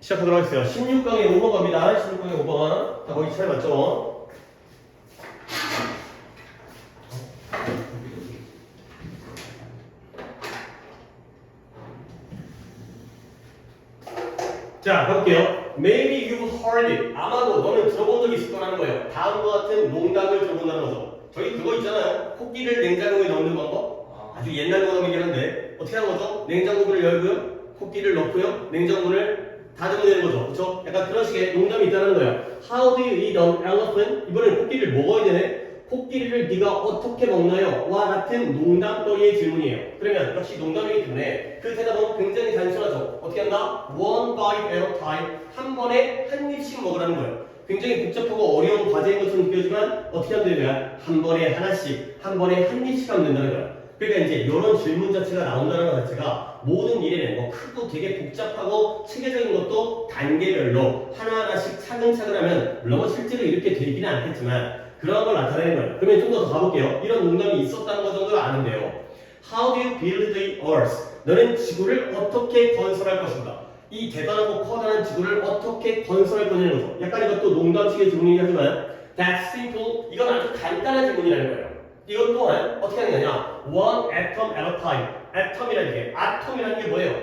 시작하도록 하겠습니다. 16강에 5번 갑니다. 16강에 5번. 다 거기 잘 맞죠? 자, 가볼게요. Maybe you've heard it. 아마도 너는 들어본 적이 있을 거라는 거예요. 다음과 같은 농담을 들어본다는 거죠. 저희 그거 있잖아요. 코끼리를 냉장고에 넣는 방법. 아주 옛날 농담이긴 한데 어떻게 하는 거죠? 냉장고를 열고요. 코끼리를 넣고요. 냉장고를 닫으면 되는 거죠. 그렇죠? 약간 그런 식의 농담이 있다는 거예요. How do you eat an elephant? 이번엔 코끼리를 먹어야 되네. 코끼리를 네가 어떻게 먹나요? 와 같은 농담거리의 질문이에요. 그러면 역시 농담이기 때문에 그 대답은 굉장히 단순하죠. 어떻게 한다? One bite at a time. 한 번에 한 입씩 먹으라는 거예요. 굉장히 복잡하고 어려운 과제인 것처럼 느껴지지만 어떻게 하면 되는 거야? 한 번에 하나씩, 한 번에 한 입씩 하면 된다는 거야. 그러니까 이제 이런 질문 자체가 나온다는 것 자체가 모든 일에는 뭐 크고 되게 복잡하고 체계적인 것도 단계별로 하나하나씩 차근차근 하면 물론 실제로 이렇게 되기는 않겠지만 그런 걸 나타내는 거예요. 그러면 좀 더 가볼게요. 이런 농담이 있었다는 것 정도를 아는데요. How do you build the earth? 너는 지구를 어떻게 건설할 것인가? 이 대단하고 커다란 지구를 어떻게 건설할 거냐는 거죠. 약간 이것도 농담식의 질문이긴 하지만 That's simple. 이건 아주 간단한 질문이라는 거예요. 이것 또한 어떻게 하는 거냐? One atom at a time. atom이라는 게 아톰이라는 게 뭐예요?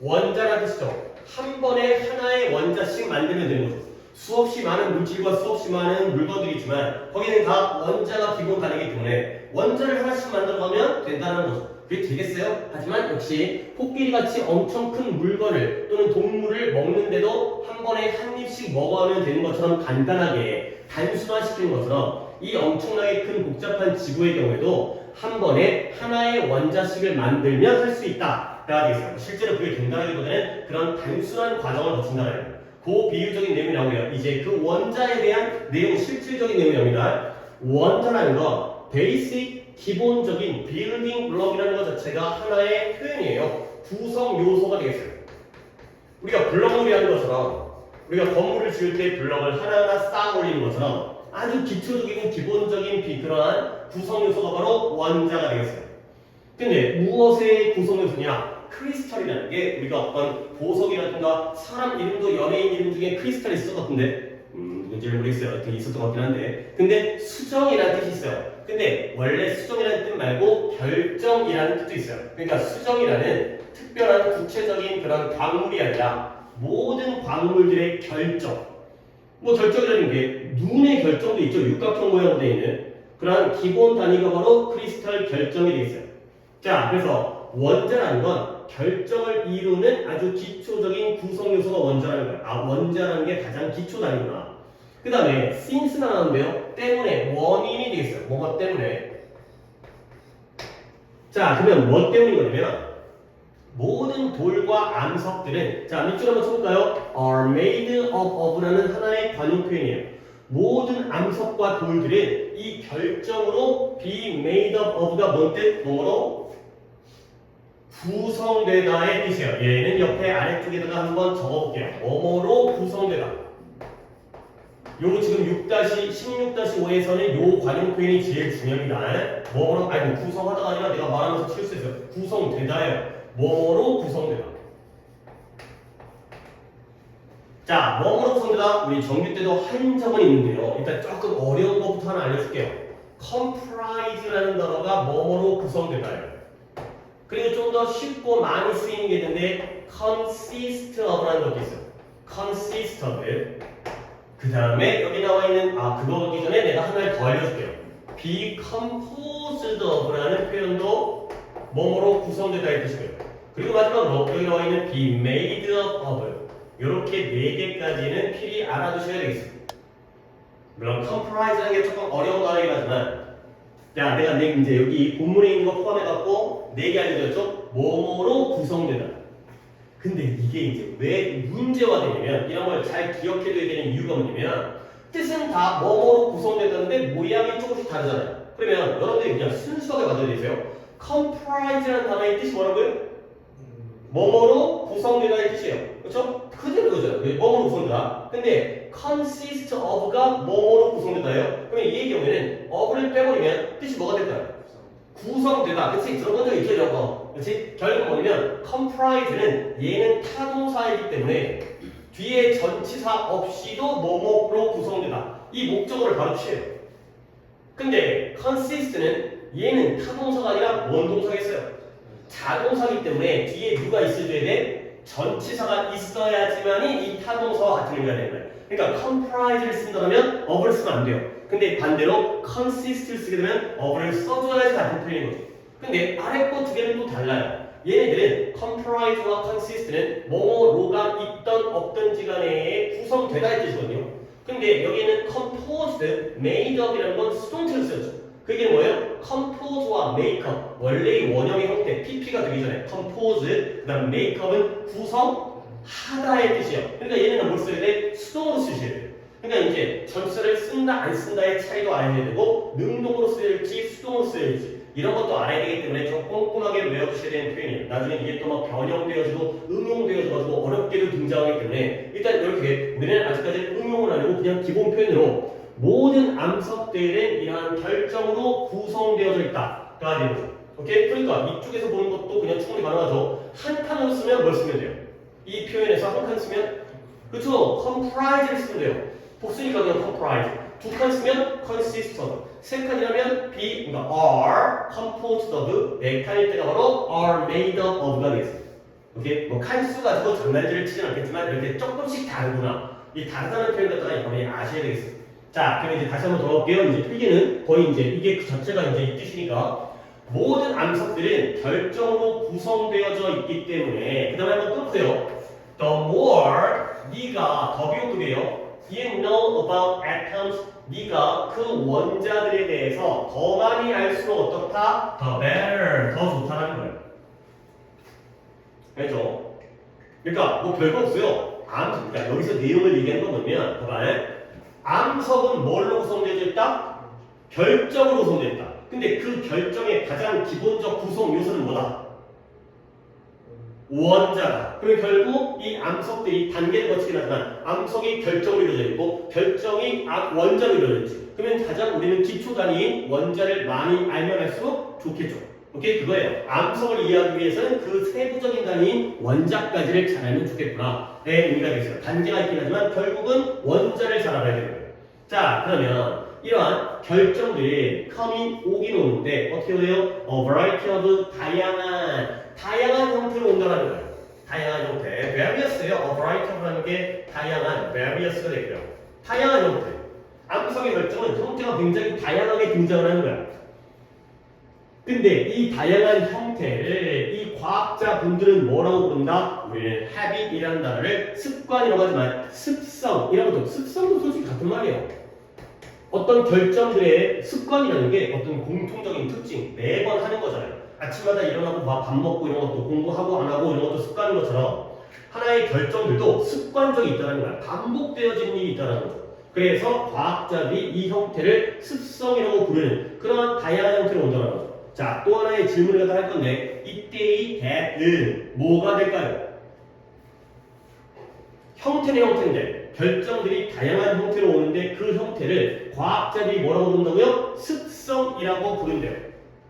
원자라는 뜻이죠. 한 번에 하나의 원자씩 만들면 되는 거죠. 수없이 많은 물질과 수없이 많은 물건들이 있지만 거기는 다 원자가 기본 단위이기 때문에 원자를 하나씩 만들어가면 된다는 거죠. 그게 되겠어요? 하지만 역시 코끼리같이 엄청 큰 물건을 또는 동물을 먹는데도 한 번에 한 입씩 먹어가면 되는 것처럼 간단하게 단순화시키는 것처럼 이 엄청나게 큰 복잡한 지구의 경우에도 한 번에 하나의 원자식을 만들면 할 수 있다 라고 되겠어요. 실제로 그게 된다기보다는 그런 단순한 과정을 거친다는 거예요. 그 비유적인 내용이 나오고요. 이제 그 원자에 대한 내용, 실질적인 내용이 나옵니다. 원자라는 건 베이직, 기본적인 빌딩 블럭이라는 것 자체가 하나의 표현이에요. 구성 요소가 되겠어요. 우리가 블럭놀이 하는 것처럼 우리가 건물을 지을 때 블럭을 하나하나 쌓아 올리는 것처럼 아주 기초적이고 기본적인 그러한 구성 요소가 바로 원자가 되겠어요. 근데 무엇의 구성 요소냐? 크리스탈이라는 게 우리가 어떤 보석이라든가 사람 이름도 연예인 이름 중에 크리스탈이 있었던 것 같은데 누군지는 모르겠어요. 어떻게 있었던 것 같긴 한데 근데 수정이라는 뜻이 있어요. 근데 원래 수정이라는 뜻 말고 결정이라는 뜻도 있어요. 그러니까 수정이라는 특별한 구체적인 그런 광물이 아니라 모든 광물들의 결정. 뭐 결정이라는 게 눈의 결정도 있죠. 육각형 모양으로 되어 있는 그러한 기본 단위가 바로 크리스탈 결정이 되어 있어요. 자, 그래서 원자라는 건 결정을 이루는 아주 기초적인 구성 요소가 원자라는 거예요. 아, 원자라는 게 가장 기초 단위구나. 그 다음에 since가 나오는데요. 때문에 원인이 되겠어요. 뭐가 때문에? 자, 그러면 뭐 때문인 거냐면 모든 돌과 암석들은 자, 밑줄 한번 쳐볼까요? are made of라는 하나의 관용 표현이에요. 모든 암석과 돌들은 이 결정으로 be made of가 뭔 뜻? 뭐로? 구성되다의 뜻이에요. 얘는 옆에 아래쪽에다가 한번 적어볼게요. 뭐뭐로 구성되다. 요 지금 16-5에서는 요 관용 표현이 제일 중요합니다. 뭐뭐로 아니 구성하다가 아니라 내가 말하면서 치울 수 있어요. 구성되다예요. 뭐뭐로 구성되다. 자, 뭐뭐로 구성되다. 우리 정규 때도 한 적은 있는데요. 일단 조금 어려운 것부터 하나 알려줄게요. comprise라는 단어가 뭐뭐로 구성되다예요. 그리고 좀 더 쉽고 많이 쓰이는 게 있는데 consist of라는 것도 있어요. consist of. 그 다음에 여기 나와 있는 그거 오기 전에 내가 하나를 더 알려줄게요. be composed of라는 표현도 뭐뭐로 구성되다의 뜻이고요. 그리고 마지막으로 여기 나와 있는 be made of 이렇게 4개까지는 필히 알아두셔야 되겠습니다. 물론 comprise라는 게 조금 어려운 단어이긴 하지만 자, 내가 이제 여기 본문에 있는 거 포함해갖고 4개 알려드렸죠? 뭐뭐로 구성되다. 근데 이게 이제 왜 문제화되냐면 이런 걸 잘 기억해둬야 되는 이유가 뭐냐면 뜻은 다 뭐뭐로 구성되다는데 모양이 조금씩 다르잖아요. 그러면 여러분들이 그냥 순수하게 받아야 되세요. comprise라는 단어의 뜻이 뭐라고요? 뭐뭐로 구성되다의 뜻이에요. 그렇죠? 그대로 그거죠. 뭐뭐로 구성되다. 근데 consist of가 뭐뭐로 구성되다예요. 그러면 이 경우에는 of를 빼버리면 뜻이 뭐가 될까요? 구성되다. 그치? 들어본 적 있죠? 저거. 그치? 결국 뭐냐면 comprise는 얘는 타동사이기 때문에 뒤에 전치사 없이도 뭐뭐로 구성되다. 이 목적어를 바로 취해요. 근데 consist는 얘는 타동사가 아니라 원동사겠어요. 자동사기 때문에 뒤에 누가 있어줘야 돼? 전치사가 있어야지만이 이 타동사와 같은 의미가 되는 거예요. 그러니까 comprise를 쓴다면 of를 쓰면 안 돼요. 근데 반대로 consist를 쓰게 되면 of를 써줘야지 같은 표현인 거죠. 근데 아래 거 두 개는 또 달라요. 얘네들은 comprise와 consist는 뭐뭐로가 있던 없던지 간에 구성되다 이 뜻이거든요. 근데 여기는 composed, made up이라는 건 수동태를 쓰였죠. 그게 뭐예요? compose와 make up, 원래의 원형의 형태, pp가 되기 전에 compose, 그 다음 make up은 구성하다의 뜻이에요. 그러니까 얘네는 뭘 써야 돼? 수동으로 쓰셔야 돼요. 그러니까 이제 전치사를 쓴다 안 쓴다의 차이도 알아야 되고 능동으로 써야 될지 수동으로 써야 될지 이런 것도 알아야 되기 때문에 좀 꼼꼼하게 외워주셔야 되는 표현이에요. 나중에 이게 또 막 변형되어지고 응용되어져가지고 어렵게도 등장하기 때문에 일단 이렇게 우리는 아직까지 응용은 아니고 그냥 기본 표현으로 모든 암석들은 이러한 결정으로 구성되어져 있다가 되는 거죠. 오케이? 그러니까 이쪽에서 보는 것도 그냥 충분히 가능하죠. 한 칸으로 쓰면 뭘 쓰면 돼요? 이 표현에서 한 칸 쓰면 그렇죠? comprise를 쓰면 돼요. 복수니까 그냥 comprise. 두 칸 쓰면 consist of. 세 칸이라면 be, 그러니까 are composed of. 네 칸일 때가 바로 are made up of가 되겠어요. 오케이? 뭐 칸수 가지고 장난질을 치진 않겠지만 이렇게 조금씩 다르구나. 이 다르다는 표현 갖다가 이번에 아셔야 되겠어요. 자, 그럼 이제 다시 한번 돌아올게요. 이제 필기는 거의 이제 이게 그 자체가 이제 이 뜻이니까 모든 암석들은 결정으로 구성되어져 있기 때문에 그 다음에 한번 또 보세요. The more 네가 더 비호급이에요. You know about atoms. 네가 그 원자들에 대해서 더 많이 알수록 어떻다? The better. 더 좋다라는 거예요. 알죠? 그러니까 뭐 별거 없어요. 그러니까 여기서 내용을 얘기하는 건 뭐냐면 봐봐요. 암석은 뭘로 구성되어 있다? 결정으로 구성되어 있다. 근데 그 결정의 가장 기본적 구성 요소는 뭐다? 원자다. 그럼 결국 이 암석들이 단계를 거치긴 하지만 암석이 결정으로 이루어져 있고 결정이 원자로 이루어져 있지. 그러면 가장 우리는 기초 단위인 원자를 많이 알면 할수록 좋겠죠. 오케이? 그거예요. 암석을 이해하기 위해서는 그 세부적인 단위인 원자까지를 잘 알면 좋겠구나. 네, 의미가 되겠어요. 단계가 있긴 하지만 결국은 원자를 잘 알아야 되는 거예요. 자, 그러면 이러한 결정들이 coming 오긴 오는데 어떻게 돼요? A variety of 다양한 형태로 온다는 거예요. 다양한 형태. various예요. A variety of라는 게 다양한, various가 되고요. 다양한 형태. 암석의 결정은 형태가 굉장히 다양하게 등장을 하는 거야. 근데 이 다양한 형태를 이 과학자분들은 뭐라고 부른다? 우리는 habit이라는 단어를 습관이라고 하지만 습성도 솔직히 같은 말이에요. 어떤 결정들의 습관이라는 게 어떤 공통적인 특징 매번 하는 거잖아요. 아침마다 일어나고 밥 먹고 이런 것도 공부하고 안 하고 이런 것도 습관인 것처럼 하나의 결정들도 습관적이 있다는 거야. 반복되어지는 일이 있다는 거죠. 그래서 과학자들이 이 형태를 습성이라고 부르는 그런 다양한 형태로 온다는 거죠. 자, 또 하나의 질문을 갖다 할 건데 이때의 that은 뭐가 될까요? 형태는 형태인데 결정들이 다양한 형태로 오는데 그 형태를 과학자들이 뭐라고 부른다고요? 습성이라고 부른대요.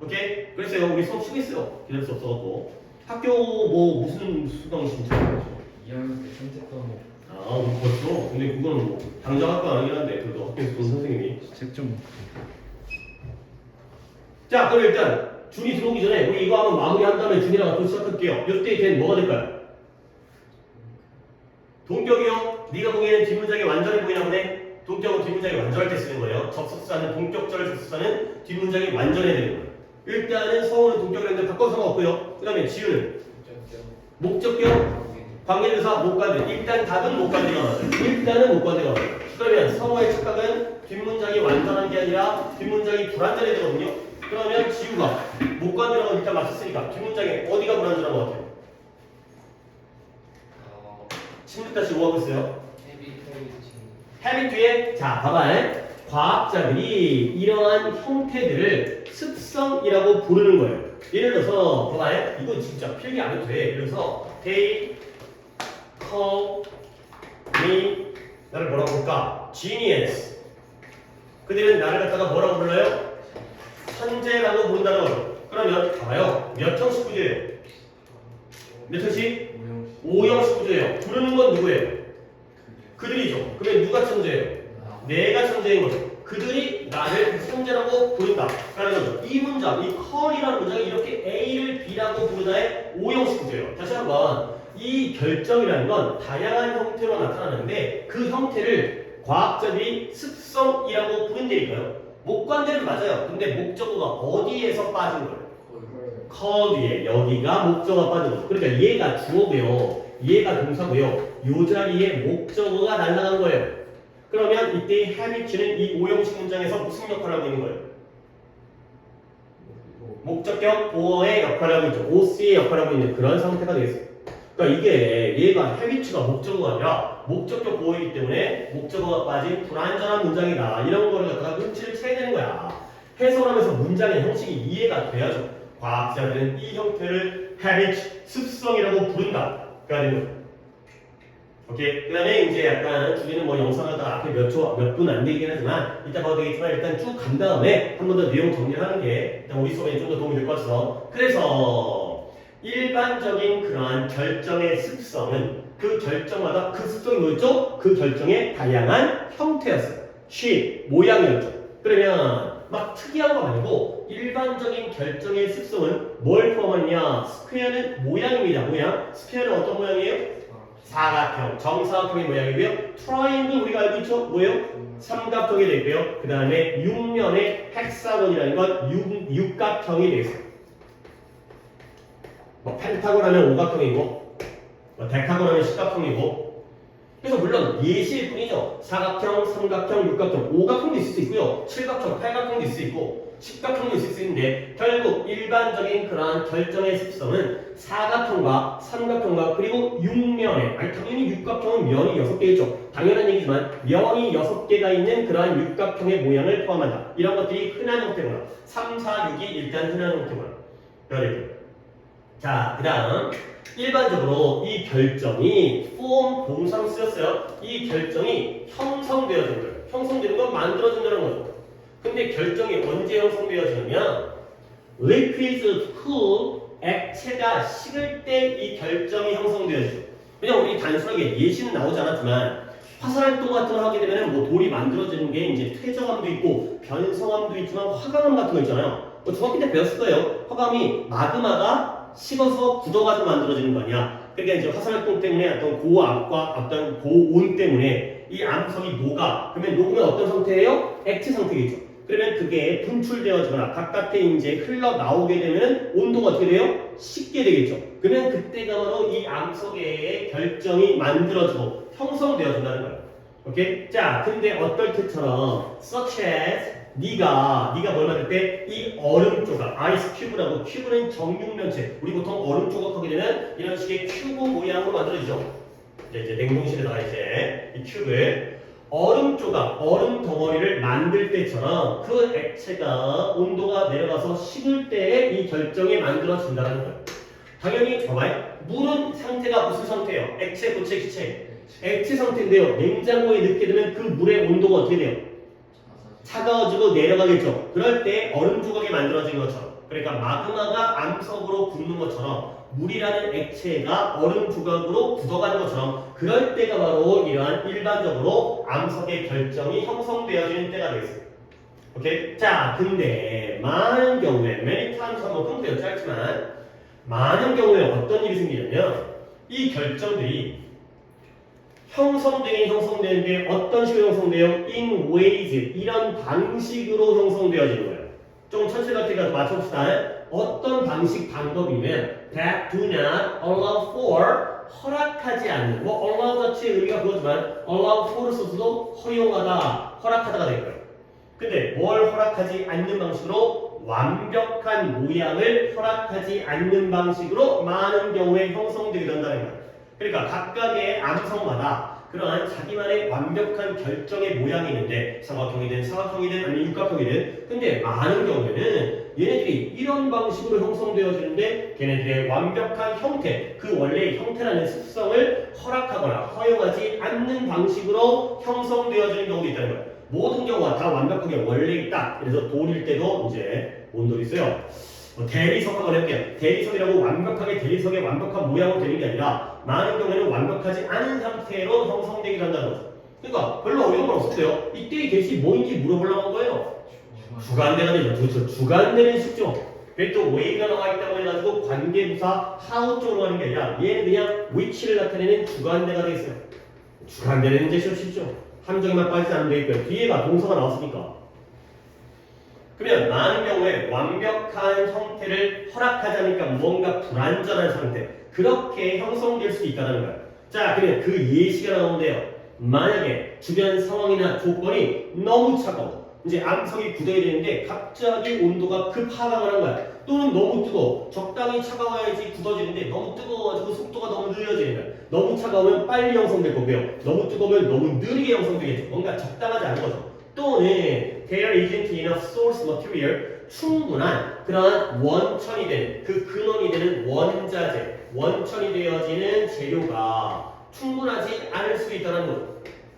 오케이? 그래서요 우리 수업 쉬겠어요. 기다릴 수 없어갖고 학교 뭐 무슨 수강 신청하죠? 2학년 때 선택 과목 그렇죠. 근데 그거는 뭐 당장 할 거 아니긴 한데 그래도 학교에서 본 선생님이 책좀 자, 그럼 일단 준이 들어오기 전에 우리 이거 한번 마무리한 다음에 준이랑 또 시작할게요. 이때 걔는 뭐가 될까요? 동격이요? 네가 보기에는 뒷문장이 완전해 보이나 보네? 동격은 뒷문장이 완전할 때 쓰는 거예요. 접속사는 동격절 접속사는 뒷문장이 완전해야 되는 거예요. 일단은 성우는 동격을 했는데 바꿔서 상관없고요. 그 다음에 지우는 목적격 관계대사 못관대. 일단 답은 못관대가 맞아요. 일단은 못관대가 맞아요. 그러면 성우의 착각은 뒷문장이 완전한 게 아니라 뒷문장이 불완전해야 되거든요. 그러면 지우가 못관대라고 일단 맞췄으니까 뒷문장에 어디가 불완전한 것 같아요? 16-5 하고 있어요. 헤비 뒤에 자 봐봐. 과학자들이 이러한 형태들을 습성이라고 부르는 거예요. 예를 들어서 봐봐. 이건 진짜 필기 안 해도 돼. 예를 들어서 they call me 나를 뭐라고 부를까? genius. 그들은 나를 갖다가 뭐라고 불러요? 천재라고 부른다는 거죠. 그러면 봐봐요. 몇 형식 구조예요? 몇 형식? 5형식 구조예요. 부르는 건 누구예요? 누가 천재예요? 내가 천재인 거죠. 그들이 나를 천재라고 부른다. 라는 거죠. 이 문장, 이 컬이라는 문장이 이렇게 A를 B라고 부르다의 오형식 구조예요. 다시 한번 이 결정이라는 건 다양한 형태로 나타나는데 그 형태를 과학자들이 습성이라고 부른다니까요. 목관대는 맞아요. 근데 목적어가 어디에서 빠진 거예요? 컬 위에 여기가 목적어가 빠진 거죠. 그러니까 얘가 주어고요. 얘가 동사고요. 요 자리에 목적어가 날아간 거예요. 그러면 이때 habit는 이 오형식 문장에서 무슨 역할을 하고 있는 거예요? 목적격 보어의 역할을 하고 있죠. OC의 역할을 하고 있는 그런 상태가 되겠어요. 그러니까 이게 얘가 habit가 목적어가 아니라 목적격 보어이기 때문에 목적어가 빠진 불완전한 문장이다. 이런 거를 갖다가 눈치를 채야 되는 거야. 해석하면서 문장의 형식이 이해가 돼야죠. 과학자들은 이 형태를 habit, 습성이라고 부른다. 가 되는 거죠. 오케이. 그 다음에 이제 약간 주제는 뭐 영상하다 앞에 몇 분 안 되긴 하지만 이따 봐도 되겠지만 일단 쭉 간 다음에 한 번 더 내용 정리를 하는 게 일단 우리 수업에 좀 더 도움이 될 것 같아서. 그래서 일반적인 그러한 결정의 습성은 그 결정마다 그 습성이 뭐였죠? 그 결정의 다양한 형태였어요. shape, 모양이었죠. 그러면 막 특이한 거 아니고 일반적인 결정의 습성은 뭘 포함하느냐? 스퀘어는 모양입니다. 모양. 스퀘어는 어떤 모양이에요? 사각형, 정사각형의 모양이고요. 트라이앵글 우리가 알고 있죠? 뭐예요? 삼각형이 되고요. 그 다음에 육면의 헥사곤이라는 건 육각형이 되겠어요. 뭐 펜타곤 하면 오각형이고 뭐 데카곤 하면 십각형이고. 그래서 물론 예시일 뿐이죠. 사각형, 삼각형, 육각형, 오각형도 있을 수 있고요. 칠각형, 팔각형도 있을 수 있고 십각형도 있을 수 있는데 결국 일반적인 그러한 결정의 습성은 사각형과 삼각형과 그리고 육면에 당연히 육각형은 면이 6개겠죠. 당연한 얘기지만 면이 6개가 있는 그러한 육각형의 모양을 포함한다. 이런 것들이 흔한 형태구나. 3, 4, 6이 일단 흔한 형태구나. 자, 그 다음 일반적으로 이 결정이 form 동사로 쓰였어요. 이 결정이 형성되어진 거예요. 형성되는 건 만들어진다는 거죠. 근데 결정이 언제 형성되어지냐면 liquids cool, 액체가 식을 때 이 결정이 형성되어지죠. 그냥 우리 단순하게 예시는 나오지 않았지만 화산활동 같은 거 하게 되면 뭐 돌이 만들어지는 게 이제 퇴적암도 있고 변성암도 있지만 화강암 같은 거 있잖아요. 뭐 중학교 때 배웠을 거예요. 화강암이 마그마가 식어서 굳어가지고 만들어지는 거 아니야. 그러니까 이제 화산활동 때문에 어떤 고압과 어떤 고온 때문에 이 암석이 녹아. 그러면 녹으면 어떤 상태예요? 액체 상태겠죠. 그러면 그게 분출되어지거나 바깥에 이제 흘러나오게 되면 온도가 어떻게 돼요? 식게 되겠죠. 그러면 그때가 바로 이 암석의 결정이 만들어지고 형성되어진다는 거예요. 오케이? 자, 근데 어떨 때처럼 such as 네가 뭘 만들 때 이 얼음 조각, 아이스 큐브라고 큐브는 정육면체. 우리 보통 얼음 조각 하게 되면 이런 식의 큐브 모양으로 만들어지죠. 이제 냉동실에다가 이제 이 큐브를 얼음 조각, 얼음 덩어리를 만들 때처럼 그 액체가 온도가 내려가서 식을 때에 이 결정이 만들어진다는 거예요. 당연히 봐봐요. 물은 상태가 무슨 상태예요? 액체, 고체, 기체. 액체 상태인데요. 냉장고에 넣게 되면 그 물의 온도가 어떻게 돼요? 차가워지고 내려가겠죠. 그럴 때 얼음 조각이 만들어진 것처럼. 그러니까 마그마가 암석으로 굳는 것처럼 물이라는 액체가 얼음 조각으로 굳어가는 것처럼 그럴 때가 바로 이러한 일반적으로 암석의 결정이 형성되어지는 때가 되겠습니다. 오케이? 자, 근데 많은 경우에 many times 한번 끊고요. 짧지만 많은 경우에 어떤 일이 생기냐면 이 결정들이 형성되는데 어떤 식으로 형성돼요? In ways, 이런 방식으로 형성되어지는 거예요. 좀 천천히 같이 맞춰봅시다. 어떤 방식 방법이면 that do not allow for, 허락하지 않는, 뭐 allow 자체의 의미가 그거지만 allow for를 써서도 허용하다, 허락하다가 될 거예요. 근데 뭘 허락하지 않는 방식으로? 완벽한 모양을 허락하지 않는 방식으로 많은 경우에 형성되게 된다는 거예요. 그러니까 각각의 암석마다 그러한 자기만의 완벽한 결정의 모양이 있는데 삼각형이든 사각형이든 아니면 육각형이든 근데 많은 경우에는 얘네들이 이런 방식으로 형성되어지는데 걔네들의 완벽한 형태, 그 원래의 형태라는 습성을 허락하거나 허용하지 않는 방식으로 형성되어지는 경우도 있다는 거예요. 모든 경우가 다 완벽하게 원래 있다. 그래서 돌일 때도 이제 뭔 돌이 있어요? 대리석학을 해볼게요. 대리석이라고 완벽하게 대리석의 완벽한 모양으로 되는 게 아니라 많은 경우에는 완벽하지 않은 상태로 형성되기도 한다는 거죠. 그러니까 별로 어려운 건 없었어요. 이때의 대시 뭐인지 물어보려고 한 거예요. 주관대가 되죠. 그렇죠. 주관대는 쉽죠. 그게 또 way가 나와 있다고 해가지고 관계부사 how 쪽으로 가는 게 아니라 얘는 그냥 which를 나타내는 주관대가 되겠어요. 주관대는 이제 쉽죠. 함정에만 빠지지 않으면 되겠고요. 뒤에가 동사가 나왔으니까. 그러면 많은 경우에 완벽한 형태를 허락하지 않으니까 뭔가 불완전한 상태 그렇게 형성될 수 있다는 거예요. 자, 그러면 그 예시가 나오는데요. 만약에 주변 상황이나 조건이 너무 차가워 이제 암석이 굳어야 되는데 갑자기 온도가 급 하강을 한 거야. 또는 너무 뜨거워. 적당히 차가워야지 굳어지는데 너무 뜨거워가지고 속도가 너무 느려지는 거야. 너무 차가우면 빨리 형성될 거고요. 너무 뜨거우면 너무 느리게 형성되겠죠. 뭔가 적당하지 않은 거죠. 또는 there isn't enough source material 충분한 그러한 원천이 되는 그 근원이 되는 원자재 원천이 되어지는 재료가 충분하지 않을 수 있다는 거죠.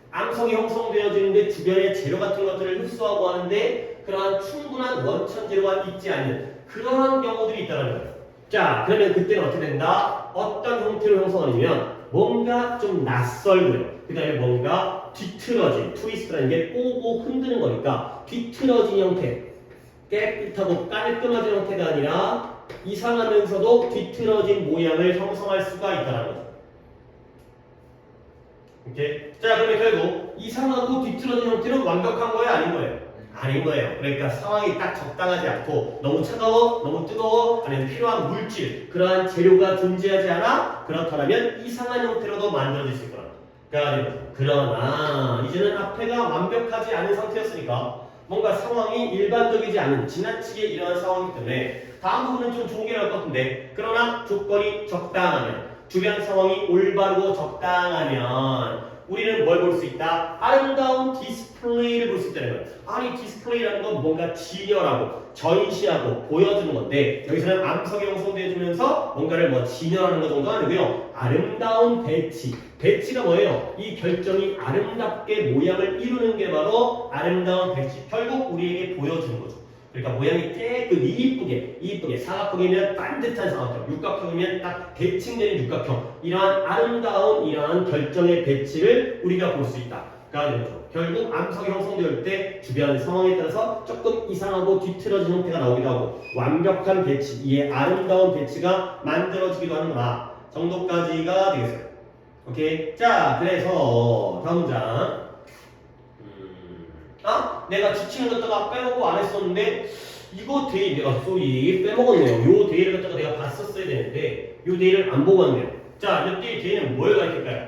암석이 형성되어지는데 주변에 재료 같은 것들을 흡수하고 하는데 그러한 충분한 원천 재료가 있지 않는 그러한 경우들이 있다는 거예요. 자, 그러면 그때는 어떻게 된다? 어떤 형태로 형성하냐면 뭔가 좀 낯설고요. 그 다음에 뭔가 뒤틀어진 트위스트라는 게 꼬고 흔드는 거니까 뒤틀어진 형태 깨끗하고 깔끔해진 형태가 아니라 이상하면서도 뒤틀어진 모양을 형성할 수가 있다는 거죠. 오케이? 자, 그러면 결국 이상하고 뒤틀어진 형태는 완벽한 거예요? 아닌 거예요? 아닌 거예요. 그러니까 상황이 딱 적당하지 않고 너무 차가워, 너무 뜨거워, 아니면 필요한 물질, 그러한 재료가 존재하지 않아? 그렇다면 이상한 형태로도 만들어질 수 있거나. 그러나 이제는 앞에가 완벽하지 않은 상태였으니까 뭔가 상황이 일반적이지 않은 지나치게 이러한 상황이기 때문에 다음 부분은 좀 좋은 게 나올 것 같은데 그러나 조건이 적당하면 주변 상황이 올바르고 적당하면 우리는 뭘 볼 수 있다? 아름다운 디스플레이를 볼 수 있다는 거예요. 아니 디스플레이라는 건 뭔가 진열하고 전시하고 보여주는 건데 여기서는 암석이 형성되어주면서 뭔가를 뭐 진열하는 것 정도 아니고요. 아름다운 배치. 배치가 뭐예요? 이 결정이 아름답게 모양을 이루는 게 바로 아름다운 배치. 결국 우리에게 보여주는 거죠. 그러니까 모양이 깨끗이 이쁘게 사각형이면 반듯한 사각형, 육각형이면 딱 대칭되는 육각형 이러한 아름다운 이러한 결정의 배치를 우리가 볼 수 있다. 그러니까 결국 암석이 형성될 때 주변 상황에 따라서 조금 이상하고 뒤틀어진 형태가 나오기도 하고 완벽한 배치, 이에 아름다운 배치가 만들어지기도 하는 거다 정도까지가 되겠어요. 오케이? 자, 그래서 다음 문장 내가 지치는 갖다가 빼먹고 안 했었는데 이거 데이 내가 빼먹었네요. 요 데이를 갖다가 내가 봤었어야 되는데 요 데이를 안 보고 왔네요. 자, 이 데이는 뭘 가리킬까요?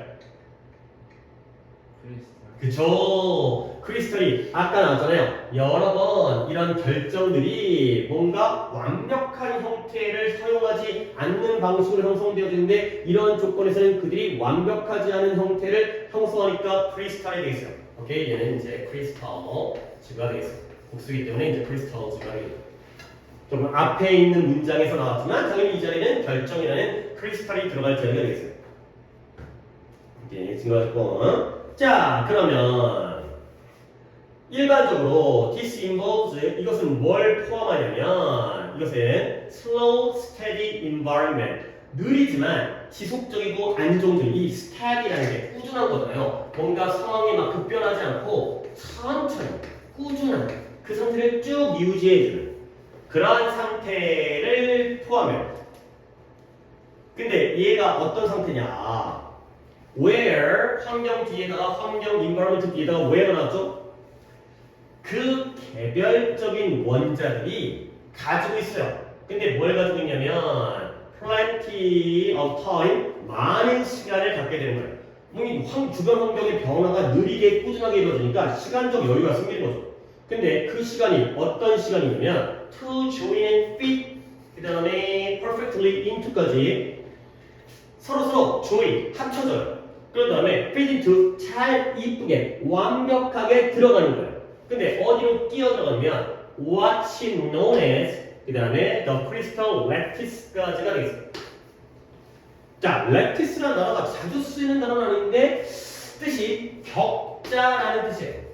그쵸. 크리스탈이 아까 나왔잖아요. 여러 번 이런 결정들이 뭔가 완벽한 형태를 사용하지 않는 방식으로 형성되어지는데 이런 조건에서는 그들이 완벽하지 않은 형태를 형성하니까 크리스탈이 되겠어요. 오케이, 얘는 이제 크리스탈즈가 되겠어요. 복수기 때문에 이제 크리스탈즈가 되겠죠. 조금 앞에 있는 문장에서 나왔지만 당연히 이 자리는 결정이라는 크리스탈이 들어갈 자리가 되겠어요. 오케이, 증거했고. 자, 그러면 일반적으로 this involves 이것은 뭘 포함하냐면 이것은 slow, steady environment 느리지만 지속적이고 안정적인 이 steady라는 게 꾸준한 거잖아요. 뭔가 상황이 막 급변하지 않고 천천히 꾸준한 그 상태를 쭉 유지해주는 그러한 상태를 포함해요. 근데 얘가 어떤 상태냐? where 환경 뒤에다가 환경 environment 뒤에다가 where가 나왔죠? 그 개별적인 원자들이 가지고 있어요. 근데 뭘 가지고 있냐면 plenty of time 많은 시간을 갖게 되는 거예요. 주변 환경의 변화가 느리게 꾸준하게 이루어지니까 시간적 여유가 생기는 거죠. 근데 그 시간이 어떤 시간이냐면 to join and fit 그 다음에 perfectly into까지 서로서로 join 합쳐져요. 그런 다음에 fit into 잘 이쁘게 완벽하게 들어가는 거예요. 근데 어디로 끼어 들어가면 what's known as 그 다음에 the crystal lattice까지가 되겠습니다. 자, lattice라는 단어가 자주 쓰이는 단어는 아닌데 뜻이 격자라는 뜻이에요.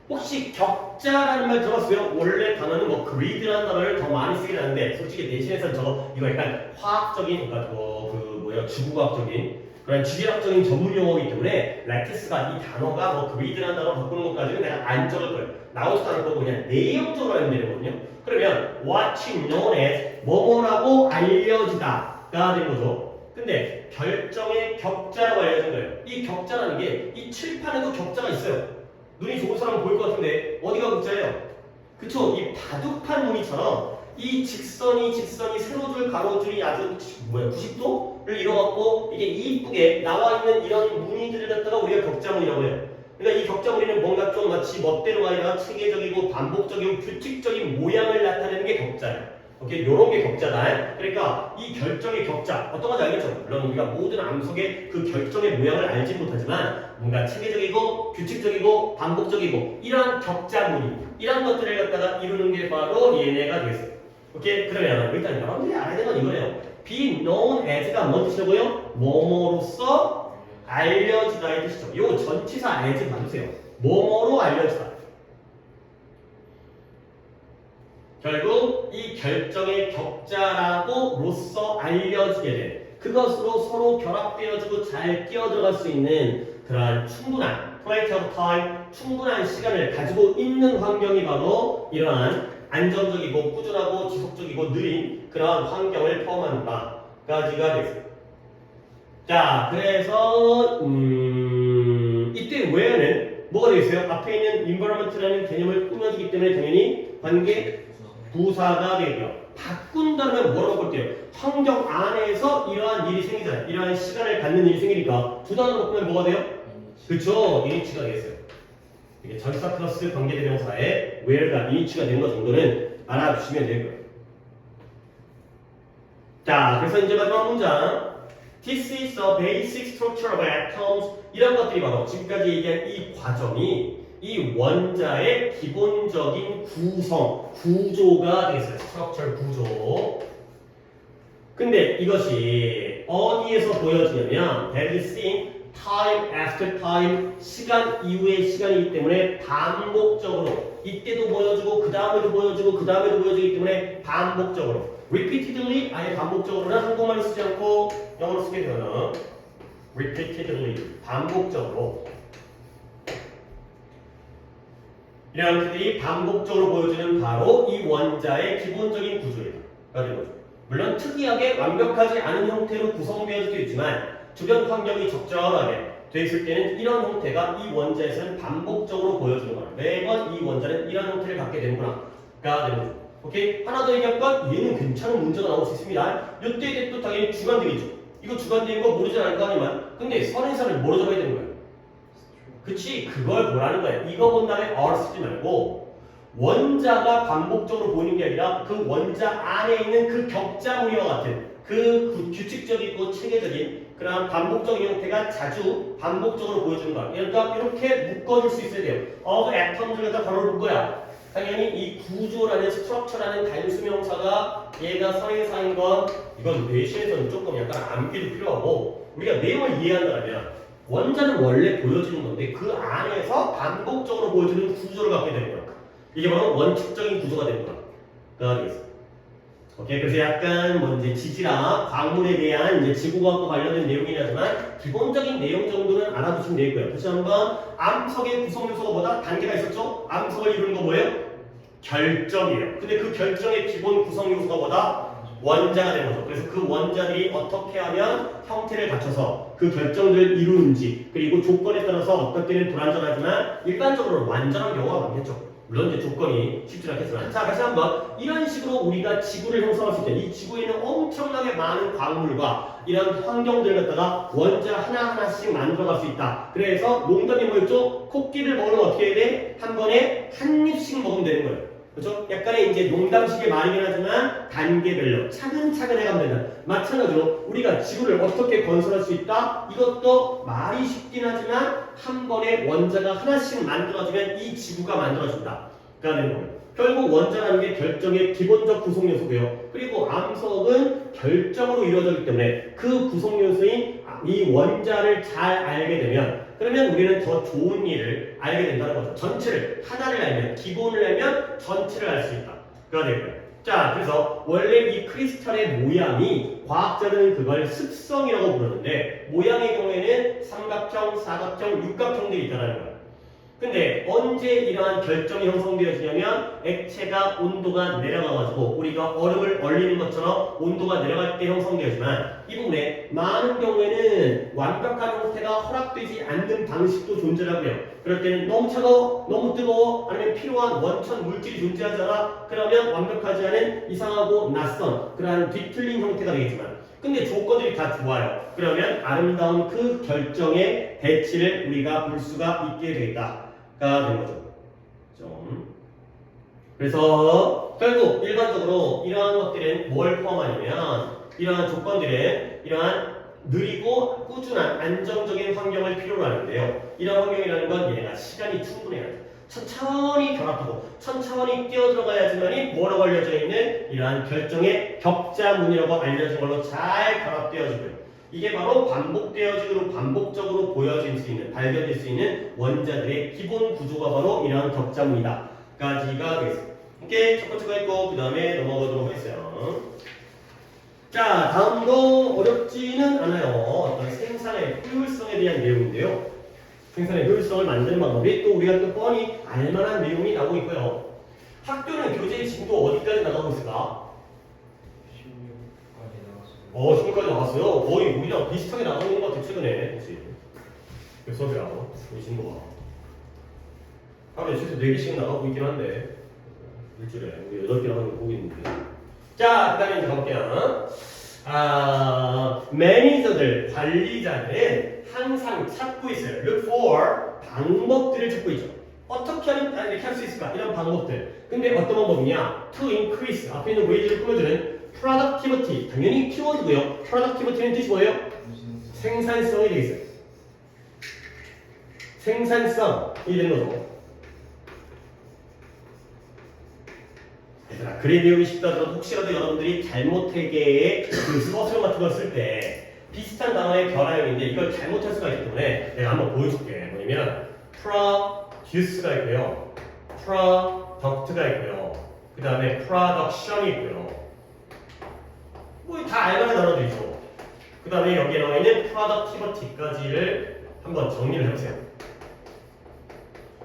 혹시 격자라는 말 들어봤어요? 원래 단어는 뭐 grid라는 단어를 더 많이 쓰긴 하는데 솔직히 대신해서 이거 약간 화학적인 그러니까 주구과학적인 그런 지질학적인 전문 용어이기 때문에 렉티스가 이 단어가 뭐 그리드라는 단어 바꾸는 것까지는 내가 안 적을 거예요. 나오지도 않을 거고 그냥 내용적으로 알면 되거든요. 그러면 what's known as 뭐뭐라고 알려지다가 되는 거죠. 근데 결정의 격자라고 알려진 거예요. 이 격자라는 게 이 칠판에도 격자가 있어요. 눈이 좋은 사람은 보일 것 같은데 어디가 격자예요? 그쵸? 이 바둑판 무늬처럼 이 직선이 세로줄 가로줄이 아주 90도를 이뤄갖고 이게 이쁘게 나와 있는 이런 무늬들을 갖다가 우리가 격자무늬라고 해요. 그러니까 이 격자무늬는 뭔가 좀 마치 멋대로가 아니라 체계적이고 반복적이고 규칙적인 모양을 나타내는 게 격자예요. 오케이, 요런 게 격자다. 그러니까 이 결정의 격자 어떤 건지 알겠죠? 물론 우리가 모든 암석의 그 결정의 모양을 알지 못하지만 뭔가 체계적이고 규칙적이고 반복적이고 이러한 격자 무늬 이런 것들을 갖다가 이루는 게 바로 얘네가 되겠어요. 오케이, 그러면 일단 여러분들이 알아야 되는 건 이거예요. be known as가 뭔 뜻이라고요? 뭐뭐로써 알려지다의 뜻이죠. 요 전치사 as 봐주세요. 뭐뭐로 알려지다. 결국 이 결정의 격자라고로서 알려지게 된 그것으로 서로 결합되어지고 잘 끼어들어갈 수 있는 그러한 충분한 plenty of time, 충분한 시간을 가지고 있는 환경이 바로 이러한 안정적이고 꾸준하고 지속적이고 느린 그러한 환경을 포함하는 바까지가 되겠습니다. 자, 그래서 이때 where는 뭐가 되겠어요? 앞에 있는 environment라는 개념을 꾸며주기 때문에 당연히 관계 부사가 되고요. 바꾼다면 뭐라고 볼게요? 환경 안에서 이러한 일이 생기잖아요. 이러한 시간을 갖는 일이 생기니까 두 단어로 바꾸면 뭐가 돼요? 그쵸? 이니치가 되겠어요. 이게 전치사 플러스 관계대명사의 where가 이니치가 되는 것 정도는 알아주시면 되고요. 자, 그래서 이제 마지막 문장. This is the basic structure of atoms. 이런 것들이 바로 지금까지 얘기한 이 과정이 이 원자의 기본적인 구성, 구조가 되겠어요. 스트럭처 구조. 근데 이것이 어디에서 보여지냐면 that is seen time after time, 시간 이후의 시간이기 때문에 반복적으로 이때도 보여주고 그 다음에도 보여주고 그 다음에도 보여주기 때문에 반복적으로 repeatedly, 아예 반복적으로는 한국말을 쓰지 않고 영어로 쓰게 되면 repeatedly, 반복적으로 이런 것들이 반복적으로 보여주는 바로 이 원자의 기본적인 구조이다. 물론 특이하게 완벽하지 않은 형태로 구성되어 수도 있지만 주변 환경이 적절하게 되어 있을 때는 이런 형태가 이 원자에서는 반복적으로 보여주는 거야. 매번 이 원자는 이런 형태를 갖게 되는구나. 가 되는 거죠. 오케이? 하나 더 얘기할까? 얘는 괜찮은 문제가 나올 수 있습니다. 이때 또 당연히 주관되겠죠. 이거 주관되는 거 모르지 않을 거 아니만. 근데 선행사를 뭐로 적어야 되는 거야? 그치? 그걸 보라는 거야. 이거 본 다음에 or 쓰지 말고 원자가 반복적으로 보이는 게 아니라 그 원자 안에 있는 그 격자무늬와 같은 그 규칙적이고 체계적인 그런 반복적인 형태가 자주 반복적으로 보여주는 거야. 그러니까 이렇게 묶어줄 수 있어야 돼요. of atom을 갖다 바로 묶을 거야. 당연히 이 구조라는 스트럭처라는 단수명사가 얘가 선행사인 건 이건 뇌시에서는 조금 약간 암기도 필요하고 우리가 내용을 이해한다면 원자는 원래 보여주는 건데 그 안에서 반복적으로 보여주는 구조를 갖게 되는 거야. 이게 바로 원칙적인 구조가 되는 거야. 되겠어. 오케이, 그래서 약간 뭐 이제 지질학, 광물에 대한 이제 지구과학과 관련된 내용이긴 하지만 기본적인 내용 정도는 알아두시면 되고요. 다시 한번 암석의 구성 요소가 뭐다? 단계가 있었죠? 암석을 이루는 거 뭐예요? 결정이에요. 근데 그 결정의 기본 구성 요소가 뭐다? 원자가 되는 거죠. 그래서 그 원자들이 어떻게 하면 형태를 갖춰서 그 결정들을 이루는지 그리고 조건에 따라서 어떤 때는 불완전하지만 일반적으로 완전한 경우가 많겠죠. 물론 이제 조건이 쉽지 않겠지만 자 다시 한번 이런 식으로 우리가 지구를 형성할 수 있다. 이 지구에는 엄청나게 많은 광물과 이런 환경들을 갖다가 원자 하나하나씩 만들어갈 수 있다. 그래서 농담이 뭐였죠? 코끼리를 먹으면 어떻게 해야 돼? 한 번에 한 입씩 먹으면 되는 거예요. 그렇죠? 약간의 이제 농담식의 말이긴 하지만 단계별로 차근차근 해가면 된다. 마찬가지로 우리가 지구를 어떻게 건설할 수 있다? 이것도 말이 쉽긴 하지만 한 번에 원자가 하나씩 만들어지면 이 지구가 만들어진다. 가 되는 거예요. 결국 원자라는 게 결정의 기본적 구성 요소고요. 그리고 암석은 결정으로 이루어졌기 때문에 그 구성 요소인 이 원자를 잘 알게 되면 그러면 우리는 더 좋은 일을 알게 된다는 거죠. 전체를 하나를 알면 기본을 알면 전체를 알 수 있다. 가 되고요. 자, 그래서 원래 이 크리스탈의 모양이 과학자들은 그걸 습성이라고 부르는데 모양의 경우에는 삼각형, 사각형, 육각형들이 있다는 거야. 근데 언제 이러한 결정이 형성되어지냐면 액체가 온도가 내려가가지고 우리가 얼음을 얼리는 것처럼 온도가 내려갈 때 형성되어지만 이 부분에 많은 경우에는 완벽한 형태가 허락되지 않는 방식도 존재하고요. 그럴 때는 너무 차가워, 너무 뜨거워, 아니면 필요한 원천 물질이 존재하잖아. 그러면 완벽하지 않은 이상하고 낯선 그러한 뒤틀린 형태가 되겠지만 근데 조건들이 다 좋아요. 그러면 아름다운 그 결정의 대치를 우리가 볼 수가 있게 되겠다. 가 되는 거죠. 좀. 그래서 결국 일반적으로 이러한 것들은 뭘 포함하냐면 이러한 조건들은 이러한 느리고 꾸준한 안정적인 환경을 필요로 하는데요. 이러한 환경이라는 건 얘가 시간이 충분해야 돼. 천천히 결합하고 천천히 뛰어들어가야지만이 뭐라고 알려져 있는 이러한 결정의 격자문이라고 알려진 걸로 잘 결합되어지고요. 이게 바로 반복적으로 보여질 수 있는, 발견될 수 있는 원자들의 기본 구조가 바로 이러한 격자문이다. 까지가 되겠습니다. 이렇게 첫 번째가 있고, 그 다음에 넘어가도록 하겠어요. 자, 다음도 어렵지는 않아요. 어떤 생산의 효율성에 대한 내용인데요. 생산의 효율성을 만드는 방법이 또 우리가 또 뻔히 알만한 내용이 나오고 있고요. 학교는 교재의 진도 어디까지 나가고 있을까? 16까지 나왔어요. 거의 우리랑 비슷하게 나가고 있는 것 같아, 최근에. 그치? 수업이랑, 우리 친구가. 하루에 최소 4개씩 나가고 있긴 한데, 일주일에 우리 8개 나가는 거 보고 있는데. 자, 그 다음에 이제 가볼게요. 매니저들, 관리자들은 항상 찾고 있어요. Look for 방법들을 찾고 있죠. 어떻게 하면 이렇게 할 수 있을까? 이런 방법들. 근데 어떤 방법이냐? To increase, 앞에 있는 웨이지를 꾸며주는 productivity, 당연히 키워드고요. productivity는 뜻이 뭐예요? 생산성이 되겠어요. 생산성이 되는 거죠. 얘들아, 글의 내용이 쉽다 하더라도 혹시라도 여러분들이 잘못되게 그 서술 같은 걸 쓸 때 비슷한 단어의 변화형인데 이걸 잘못할 수가 있기 때문에 내가 한번 보여줄게. 뭐냐면 produce가 있고요. product가 있고요. 그 다음에 production이 있고요. 뭐 다 알만한 단어들이죠. 그 다음에 여기에 나와 있는 productivity까지를 한번 정리를 해보세요.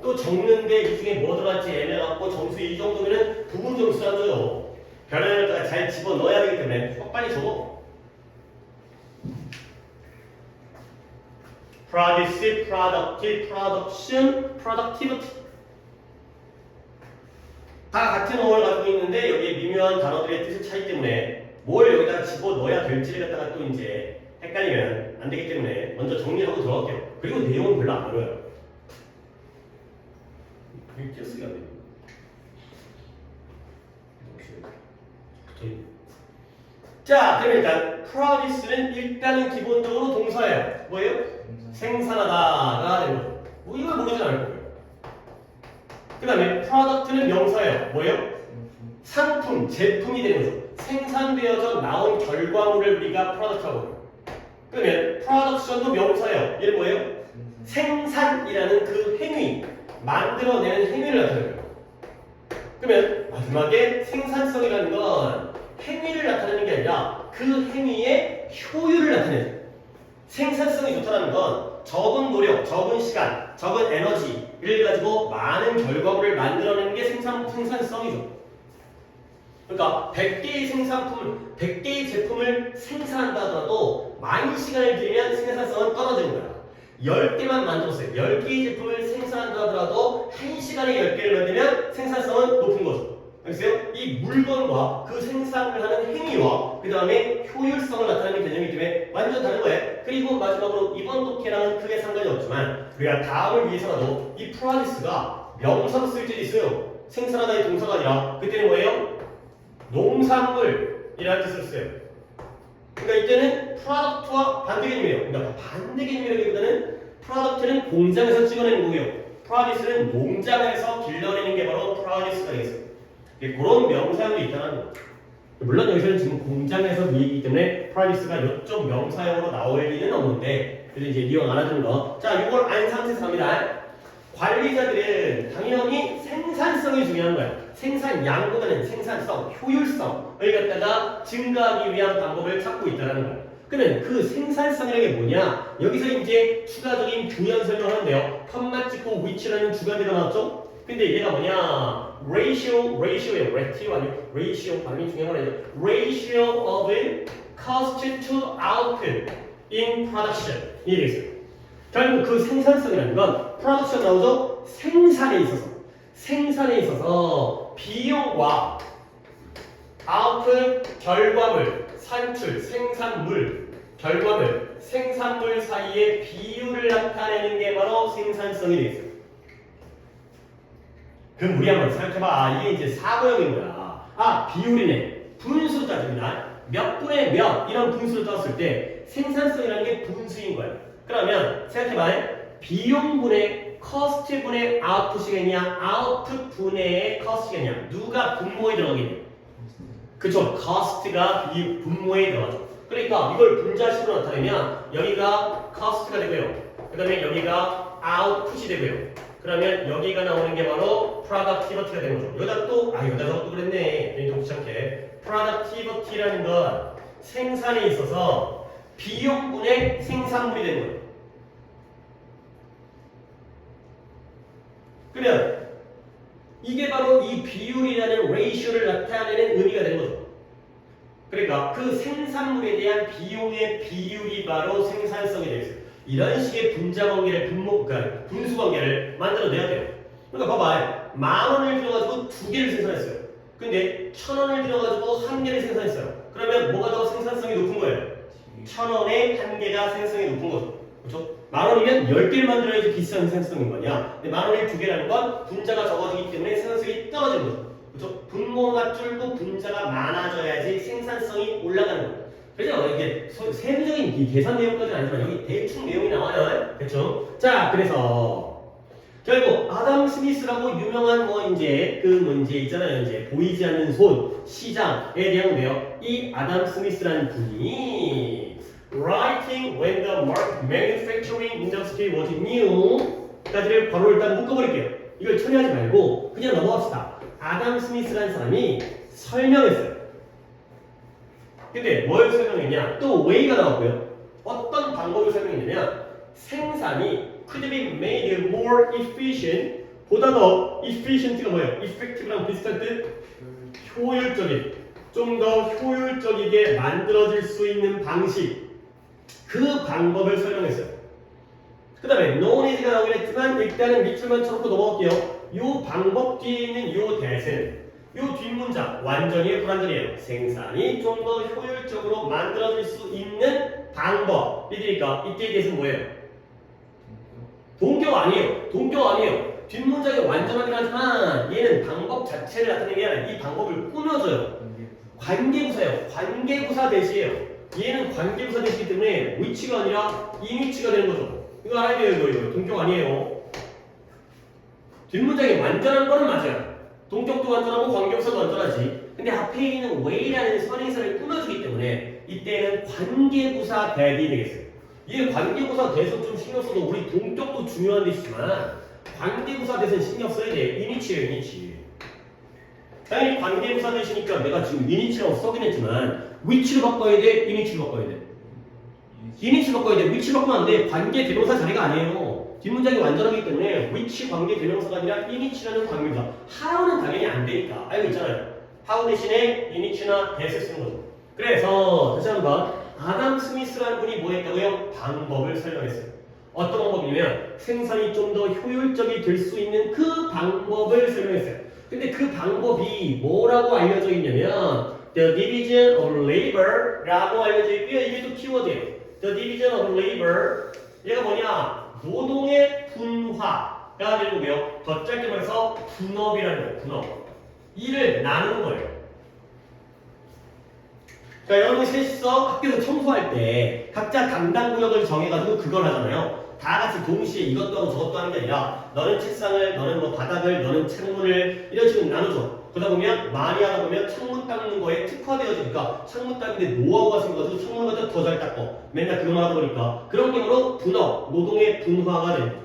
또 적는데 이 중에 뭐 들어갈지 애매해갖고 점수 이 정도면은 부분 점수 안 줘요. 별을 잘 집어 넣어야 되기 때문에 빨리 적어. produce, productive, production, productivity. 다 같은 어원을 가지고 있는데 여기에 미묘한 단어들의 뜻의 차이 때문에 뭘 여기다가 집어 넣어야 될지를 갖다가 또 이제 헷갈리면 안 되기 때문에 먼저 정리하고 들어갈게요. 그리고 내용은 별로 안 어려워요. 이게 띄어쓰기가 안 돼요. 자, 그럼 일단 produce는 일단은 기본적으로 동사예요. 뭐예요? 생산하다가 되는 거죠. 뭐 이걸 모르진 않을 거예요. 그 다음에 product는 명사예요. 뭐예요? 상품, 제품이 되는 거죠. 생산되어져 나온 결과물을 우리가 product라고 해요. 그러면 production도 명사예요. 얘는 뭐예요? 생산이라는 그 행위, 만들어내는 행위를 나타내요. 그러면 마지막에 생산성이라는 건 행위를 나타내는 게 아니라 그 행위의 효율을 나타내요. 생산성이 좋다는 건 적은 노력, 적은 시간, 적은 에너지를 가지고 많은 결과물을 만들어내는 게 생산성이죠. 그러니까 100개의 생산품, 100개의 제품을 생산한다 하더라도 많은 시간을 들이면 생산성은 떨어지는 거야. 10개만 만들었어요. 10개의 제품을 생산한다 하더라도 1시간에 10개를 만들면 생산성은 높은 거죠. 알겠어요? 이 물건과 그 생산을 하는 행위와 그 다음에 효율성을 나타내는 개념이기 때문에 완전 다른 거예요. 그리고 마지막으로 이번 독해랑은 크게 상관이 없지만 우리가 다음을 위해서라도 이 프로듀스가 명사로 쓸 때도 있어요. 생산하다의 동사가 아니라 그때는 뭐예요? 농산물이라는 뜻을 써요. 그러니까 이때는 프로덕트와 반대 개념이에요. 그러니까 반대 개념이라기보다는 프로덕트는 공장에서 찍어내는 거고요. 프로듀스는 농장에서 길러내는 게 바로 프로듀스가 되겠어요. 그런 명사형도 있다는 거예요. 물론 여기서는 지금 공장에서 얘기이기 때문에 프로듀스가 이쪽 명사형으로 나올 리는 없는데 그래도 이제 이용 안 하는 거. 자, 이걸 안 상태에서 갑니다. 관리자들은 당연히 생산성이 중요한 거야. 생산량보다는 생산성, 효율성을 갖다가 증가하기 위한 방법을 찾고 있다는 거야. 그러면 그 생산성이라는 게 뭐냐? 여기서 이제 추가적인 교현 설명하는데요. 컴마 찍고 which라는 주관대가 나왔죠? 근데 얘가 뭐냐? ratio의 ratio 아니고 ratio 발음이 중요한 건 아니죠. ratio of cost to output in production 이 되겠어요. 결국 그 생산성이라는 건 프로덕션 나오죠? 생산에 있어서 비용과 아웃풋 결과물, 산출, 생산물, 결과물, 생산물 사이의 비율을 나타내는 게 바로 생산성이 되겠어요. 그럼 우리 한번 생각해봐. 이게 이제 사고형인 거야. 아, 비율이네. 분수 따집니다. 몇 분의 몇 이런 분수를 떴을 때 생산성이라는 게 분수인 거야. 그러면 생각해봐. 비용분의 커스트분의 아웃풋이겠냐, 아웃풋분의 커스트겠냐. 누가 분모에 들어가겠냐. 그쵸? 커스트가 이 분모에 들어가죠. 그러니까 이걸 분자식으로 나타내면 여기가 커스트가 되고요. 그 다음에 여기가 아웃풋이 되고요. 그러면 여기가 나오는 게 바로 productivity가 되는 거죠. 여기다 또, 여기다 저것도 그랬네. 괜히 귀찮게. productivity라는 건 생산에 있어서 비용분의 생산물이 되는 거예요. 그러면 이게 바로 이 비율이라는 ratio를 나타내는 의미가 되는 거죠. 그러니까 그 생산물에 대한 비용의 비율이 바로 생산성이 되겠어요. 이런 식의 분자 관계를 그러니까 분수 관계를 만들어내야 돼요. 그러니까 봐봐. 10,000원을 들여가지고 2개를 생산했어요. 근데 1,000원을 들여가지고 1개를 생산했어요. 그러면 뭐가 더 생산성이 높은 거예요? 1,000원에 1개가 생산성이 높은 거죠. 그렇죠? 10,000원이면 10개를 만들어야지 비싼 생산성인 거냐. 근데 10,000원에 2개라는 건 분자가 적어지기 때문에 생산성이 떨어지는 거죠. 그렇죠? 분모가 줄고 분자가 많아져야지 생산성이 올라가는 거예요. 그죠? 이게 세부적인 이 계산 내용까지는 아니지만 여기 대충 내용이 나와요. 그렇죠? 자, 그래서 결국 아담 스미스라고 유명한 이제 문제 있잖아요. 이제 보이지 않는 손 시장에 대한 건데요. 이 아담 스미스라는 분이 writing when the manufacturing industry was new 까지를 바로 일단 묶어버릴게요. 이걸 처리하지 말고 그냥 넘어갑시다. 아담 스미스라는 사람이 설명했어요. 근데 뭘 설명했냐? 또 way가 나왔고요. 어떤 방법을 설명했냐면 생산이 could be made more efficient 보다 더 efficient가 뭐예요? effective랑 비슷한 뜻? 효율적인 좀 더 효율적이게 만들어질 수 있는 방식 그 방법을 설명했어요. 그 다음에 known as가 나오긴 했지만 일단은 밑줄만 쳐놓고 넘어갈게요. 이 방법 뒤에 있는 이 대신 이 뒷문장 완전히 불완전이에요. 생산이 좀 더 효율적으로 만들어질 수 있는 방법이니까 이때에 대해서는 뭐예요? 동격 아니에요. 뒷문장이 완전하긴 하지만 얘는 방법 자체를 나타내는 게 아니라 이 방법을 꾸며줘요. 관계부사예요. 관계부사 대시예요. 얘는 관계부사 대시기 때문에 위치가 아니라 이미치가 되는 거죠. 이거 알아야 돼요. 이거 동격 아니에요. 뒷문장이 완전한 거는 맞아요. 동격도 완전하고 관계부사도 완전하지. 근데 앞에 있는 way라는 선행사를 꾸며주기 때문에 이때는 관계부사 대비 되겠어요. 얘 관계부사 대에서 좀 신경 써도 우리 동격도 중요한 데있지만 관계부사 대에서 신경 써야 돼. 이니치예요, 이니치. 당연히 관계부사 대시니까 내가 지금 이니치라고 써긴 했지만 위치를 바꿔야 돼, 이니치를 바꿔야 돼. 이니치를 바꿔야 돼. 위치를 바꾸면 안 돼. 관계 대명사 자리가 아니에요. 뒷문장이 완전하기 때문에 위치 관계 대명사가 아니라 이니치라는 관계부사. how는 당연히 안 되니까 알고 있잖아요. how 대신에 이니치나 대를 쓰는 거죠. 그래서 다시 한번 아담 스미스라는 분이 뭐 했다고요? 방법을 설명했어요. 어떤 방법이냐면 생산이 좀 더 효율적이 될 수 있는 그 방법을 설명했어요. 근데 그 방법이 뭐라고 알려져 있냐면 The Division of Labor 라고 알려져 있고요. 이게 또 키워드예요. The Division of Labor 얘가 뭐냐? 노동의 분화가 되는 거고요. 더 짧게 말해서 분업이라는 거예요. 분업. 일을 나누는 거예요. 자, 여러분 셋이서 학교에서 청소할 때 각자 담당 구역을 정해가지고 그걸 하잖아요. 다 같이 동시에 이것도 하고 저것도 하는 게 아니라 너는 책상을, 너는 뭐 바닥을, 너는 창문을 이런 식으로 나누죠. 그러다 보면 많이 하다 보면 창문 닦는 거에 특화되어지니까 창문 닦는데 노하우가 생겨가지고 창문을 더 잘 닦고 맨날 그것만 하다 보니까 그런 경우로 분업, 노동의 분화가 됩니다.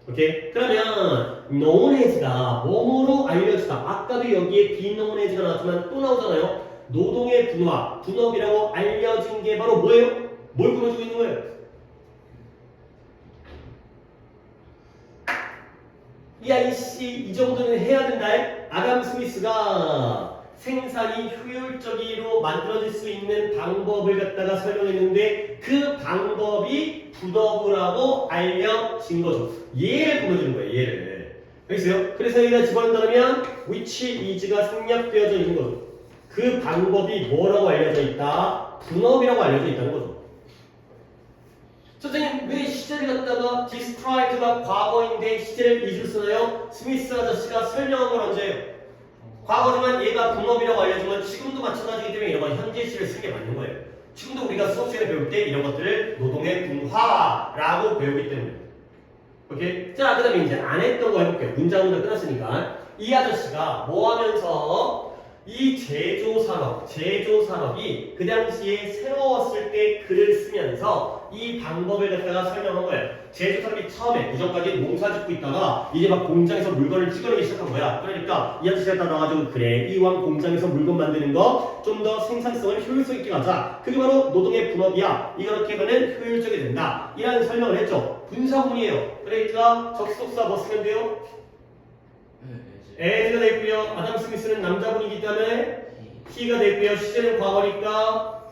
오케이? 그러면 known as가 뭐뭐로 알려주다. 아까도 여기에 be known as가 나왔지만 또 나오잖아요. 노동의 분화, 분업이라고 알려진 게 바로 뭐예요? 뭘 꾸며주고 있는 거예요? 야 이씨 이 정도는 해야 된다. 아담 스미스가 생산이 효율적으로 만들어질 수 있는 방법을 갖다가 설명했는데 그 방법이 분업이라고 알려진 거죠. 얘를 보여주는 거예요. 얘를. 알겠어요? 그래서 여기다 집어넣는다면 which is가 생략되어져 있는 거죠. 그 방법이 뭐라고 알려져 있다? 분업이라고 알려져 있다는 거죠. 선생님 왜 시제를 갖다가 describe가 과거인데 시제를 is를 쓰나요? 스미스 아저씨가 설명한 건 언제예요? 과거지만 얘가 분업이라고 알려준 건 지금도 마찬가지이기 때문에 이런 건 현재 시를 쓰는 게 맞는 거예요. 지금도 우리가 수업 시간에 배울 때 이런 것들을 노동의 분화라고 배우기 때문에. 오케이? 자, 그 다음에 이제 안 했던 거 해볼게요. 문장으로 끝났으니까. 이 아저씨가 뭐 하면서 이 제조산업이 그 당시에 새로웠을 때 글을 쓰면서 이 방법을 갖다가 설명한 거예요. 제조산업이 처음에 그전까지 농사 짓고 있다가 이제 막 공장에서 물건을 찍어내기 시작한 거야. 그러니까 이 아저씨가 다 나와가지고 그래 이왕 공장에서 물건 만드는 거 좀 더 생산성을 효율성 있게 가자. 그게 바로 노동의 분업이야. 이렇게 하면 효율적이 된다. 이라는 설명을 했죠. 분사문이에요. 그러니까 접속사 뭐 쓰면 돼요? as가 되고요. 아담 스미스는 남자분이기 때문에 he가 되고요. 시제는 과거니까